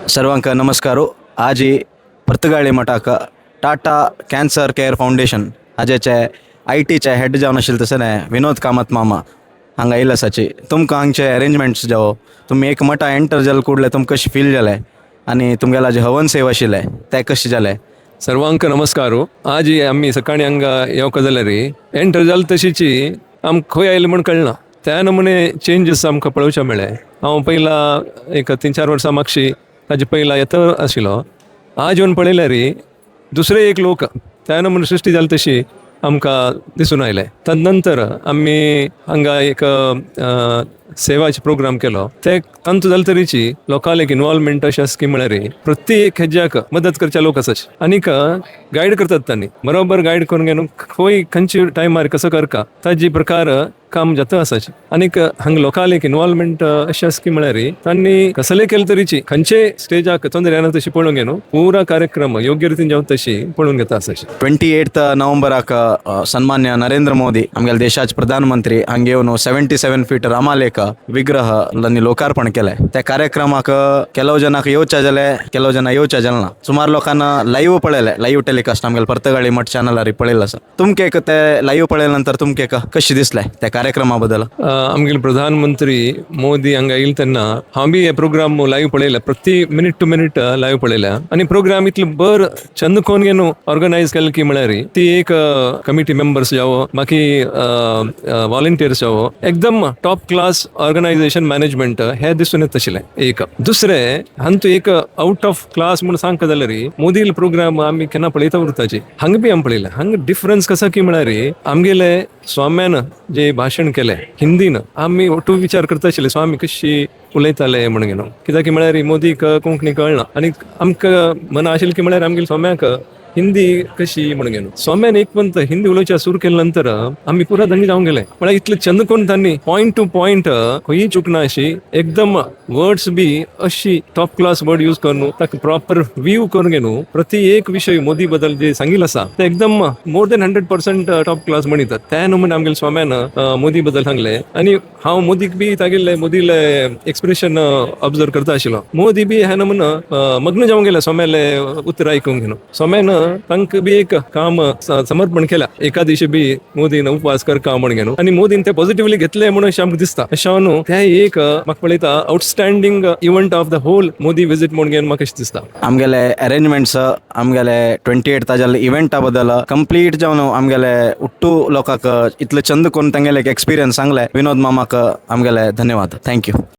सर्वांक नमस्कार. आज ही पर्तगाळी मठाक टाटा कॅन्सर केअर फाउंडेशन हाजेचे IT चे हेड जावन आशिल्ले तसने विनोद कामत मामा हांगा येयला आसाची. तुमकां हांगचे अरेंजमेंट्स जावं तुमी एक मठा एंटर जाले कुडले तुमकां कशें फील जालें आनी तुमगेला जे हवन सेव आशिल्ले ते कशें जालें? सर्वांक नमस्कार. आज आम्ही सकाळी हांगा येवका जाल्यार एंटर जाल तशीची आमकां खंय आयले म्हण कळना. त्या नमुने चेंजीस आमकां पळोवचे मेळ्ळे. हांव पयला एक 3-4 वर्सां मागशी ताजे पयला येता आशिल्लो. आज येवन पळयल्यार दुसरे एक लोक त्या नमुने सृश्टी जाली तशी आमकां दिसून आयले. तदनंतर आमी हांगा एक सेवाचे प्रोग्राम केलो. ते तांतू जाले तरेची लोकांक एक इन्वॉल्वमेंट अशा स्कीम म्हळ्यार प्रत्येक हेज्याक मदत करचे लोक आसात आनीक गायड करतात. तांणी बरोबर गायड करून घेवन खंय खंयच्या टायमार कसो करता ताजी प्रकार काम जाता आसाचे. आनीक हांगा लोकांक एक इन्वॉल्वमेंट अशा स्कीम म्हळ्यार तांणी कसले केले तरेची खंयचे स्टेजाक तोंदर येना तशी पळोवन घेवन पुरा कार्यक्रम योग्य रितीन जावन तशी पळोवन घेता आसाचे. 28 नोव्हेंबराक सन्मान्य नरेंद्र मोदी आमगेल्या देशाचे प्रधानमंत्री हांगा येवन 77 फीट रामालेख विग्रह लोकार्पण केले. त्या कार्यक्रमाक ಕೆಲವು ಜನಕ್ಕೆ येवचे जाले, ಕೆಲವು जन येवचे जाले ना. सुमार लोकांना लाईव्ह पळयले, लाईव्ह टेलिकास्ट आमगेल्या पर्तगाळी मठ चॅनलार पळयलें आसा. तुमके ते लाईव्ह पळयले नंतर तुमके कशें दिसलें त्या कार्यक्रमा बद्दल? आमगेले प्रधानमंत्री मोदी हांगा येयले तेन्ना हांव बी हे प्रोग्राम लाईव्ह पळयले. प्रति मिनिट टू मिनिट लाईव्ह पळयल्या आनी प्रोग्राम इतले बर चंद कोन घेवन ऑर्गनायज केले की म्हळ्यार ती एक कमिटी मेंबर्स जावो बाकी वॉलंटियर्स जावो एकदम टॉप क्लास ऑर्गनायझेशन मॅनेजमेंट हे दिसून येत आशिल्लें. एक दुसरे हांतू एक आउट ऑफ क्लास म्हणून सांगता जाल्यार मोदी प्रोग्राम आमी केन्ना पळयता उरताचे हांगा बी आमी पळयले. हांगा डिफरन्स कसा की म्हळ्यार आमगेले स्वाम्यान जे भाशण केले हिंदीन आमी ओटू विचार करता आशिल्ले स्वामी कशी उलयताले म्हणून घेवन. कित्याक की म्हळ्यार मोदीक कोंकणी कळना आनी आमकां मना आशिल्लें की म्हळ्यार आमगेल्या स्वाम्याक हिंदी कशी म्हणून घेवन स्वाम्यान एक पंत हिंदी उलोवच्या सुरू केले नंतर आम्ही पुरा धंडी जावन गेले. म्हळ्यार इतले चंद कोण तांणी पॉइंट टू पॉइंट खंयी चुकना अशी एकदम वर्ड्स बी अशी टॉप क्लास वर्ड यूज करून ताका प्रॉपर व्यू करून घेवन प्रति एक विषय मोदी बद्दल जे सांगिल्लो आसा ते एकदम मोर देन 100% टॉप क्लास म्हणटात. त्या नमुने आमगेल्या स्वाम्यान मोदी बद्दल सांगले आनी हांव मोदीक बी तागेले मोदीले एक्सप्रेशन ऑब्जर्व करता आशिल्लो. मोदी बी ह्या नमुने मग्न जावन गेले स्वाम्याले उतर आयकूंक घेवन. स्वाम्यान तांकां बी एक काम समर्पण केला. एका दिवशी बी मोदीन उपवास कर काम म्हणून घेवन आनी मोदीन ते पॉझिटिव्हली घेतले म्हणून अशें आमकां दिसता. अशें न्हू ते एक म्हाका पळयता outstanding event of the whole Modi visit म्हणून घेवन म्हाका अशें दिसता. आमगेले अरेंजमेंट्स आमगेले 28 जाल्ले इव्हेंटा बद्दल कंप्लीट जावन आमगेले उट्टू लोकांक इतले चंद कोन्न तांगेले एक्सपिरियन्स सांगले. विनोद मामाक आमगेले धन्यवाद. थँक्यू.